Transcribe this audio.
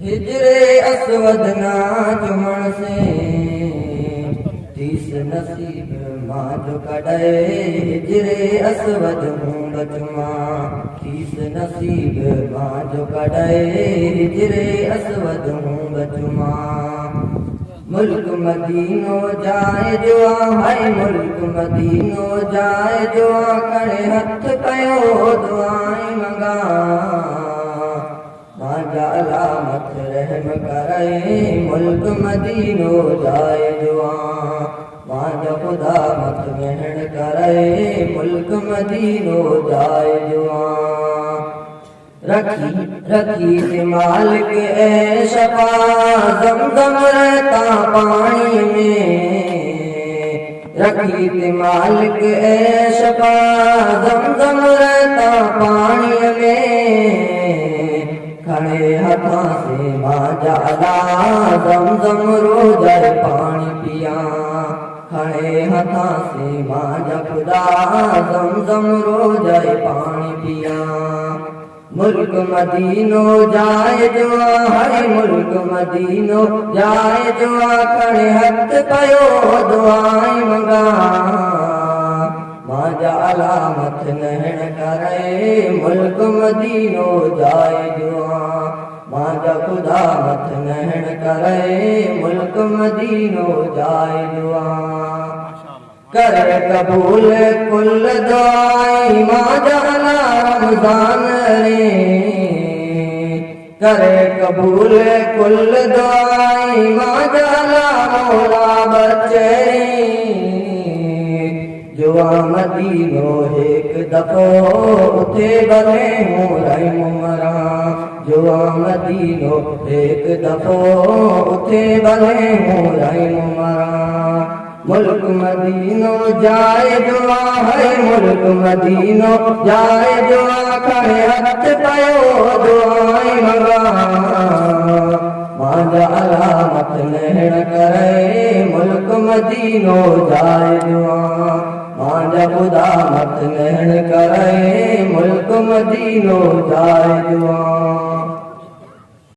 हिजरे असवद ना चुमण से तीस नसीब मां जो कॾे हिजरे असवद हूं बचमा तीस नसीब मां जो कॾे हिजरे असवद हूं बचमा मुल्क मदीनो जाए जो हाय मुल्क मदीनो जाए जो करे हथ कयो दुआएं मंगा मांजा अलामत रहम करे मुल्क मदीनो जाए दुआ मांजा खुदा मत मेहण करे मुल्क मदीनो जाए दुआ रखी रखी ते मालिक ए शफा ज़मज़म रहता पानी में रखी ते मालिक ए शफा ज़मज़म रहता पानी में खड़े हथा से मांजा अला ज़मज़म रोज़ पानी पिया खड़े हथा से मांजा खुदा ज़मज़म रोज़ पानी पिया मुल्क मदीनो जाए जो हाय मुल्क मदीनो जाए जो खड़े हथ कयो दुआएं मंगा मांजा अलामत नहण करे मुल्क मदीनो जाए दुआ मांजा खुदा मत नहण करे मुल्क मदीनो जाए दुआ करे कबूल कुल दुआएं मांजा अला रमज़ान रे करे कबूल कुल दुआएं मांजा अला मौला बचे जुआ मदीनो एक दफ़ो उथे भले हूं रही मरा जुआ मदीनो एक दफ़ो उथे भले हूं रही मरा मुल्क मदीनो जाए जो है मुल्क मदीनो जाए जो खड़े हथ कयो दुआएं मंगा मांजा अलामत नहण करे मुल्क मदीनो जाए दुआ मांजा खुदा मत नहण करे मुल्क मदीनो जाए दुआ।